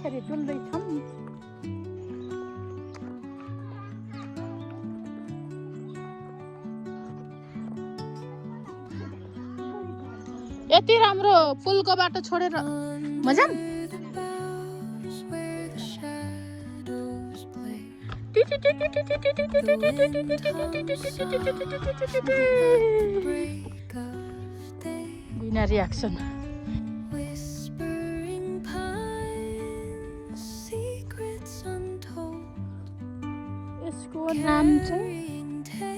यसरी डुल्दैछौँ। यति राम्रो पुलको बाटो छोडेर मजा बिना रियाक्सन। यसको नाम चाहिँ के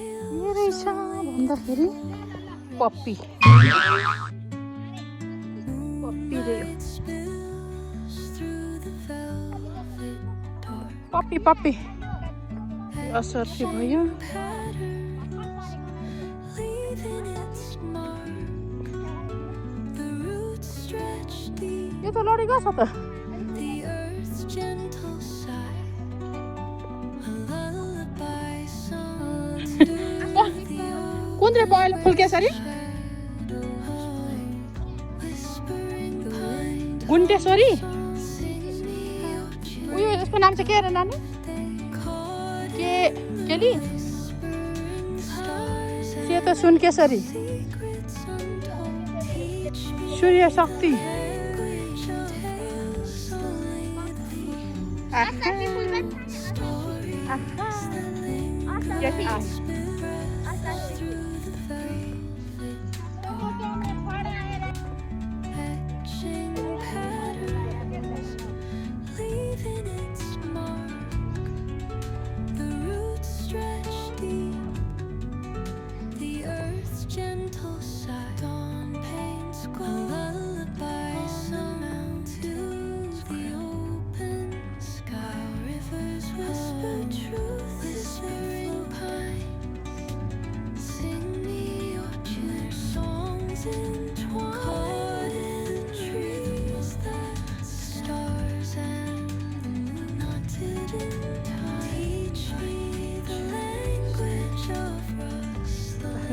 रहेछ भन्दाखेरि पप्पी पप्पी पप्पी असर्थी भयो। यो त लडेको छ त। कुन रे पहेँलो फुल केसरी गुन्टेश्वरी उयो यसको नाम चाहिँ के अरे नानी केली सेतो सुनकेसरी सूर्य शक्ति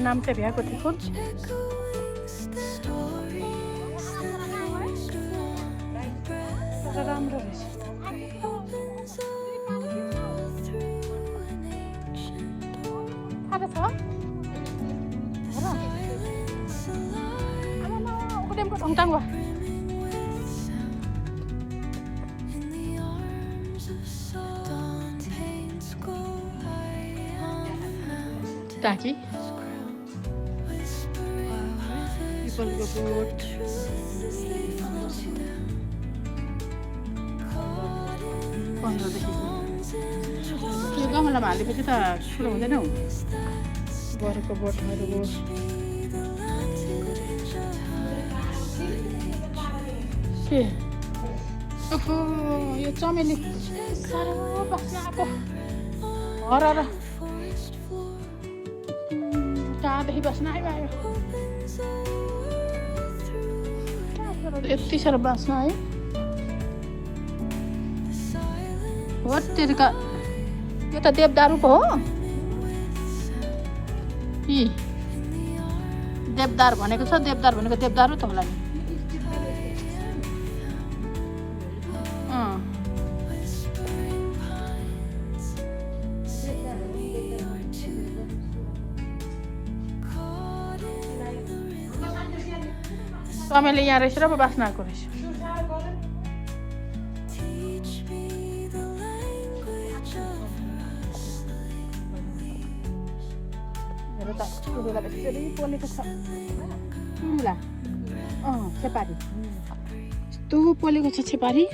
नाम चाहिँ भ्याएको थियो राम्रो रहेछ। थाहा छ उडेमको ढङटाङ वा टाकी पिपलको बोट यो गमलामा हालेपछि त ठुलो हुँदैन हौ बरेको बोटहरू के ओहो यो चमेली साह्रो बस्न आएको हर कहाँदेखि बस्न आइमायो यति साह्रो बाँच्न आयो हो तेरिका यो त देवदारू पो हो कि देवदार भनेको छ देवदार भनेको देवदारू त होला नि चमेली यहाँ रहेछ र पो बाँच्न आएको रहेछ पोलेको छ छेपारी यस्तो पोलेको छ छेपारी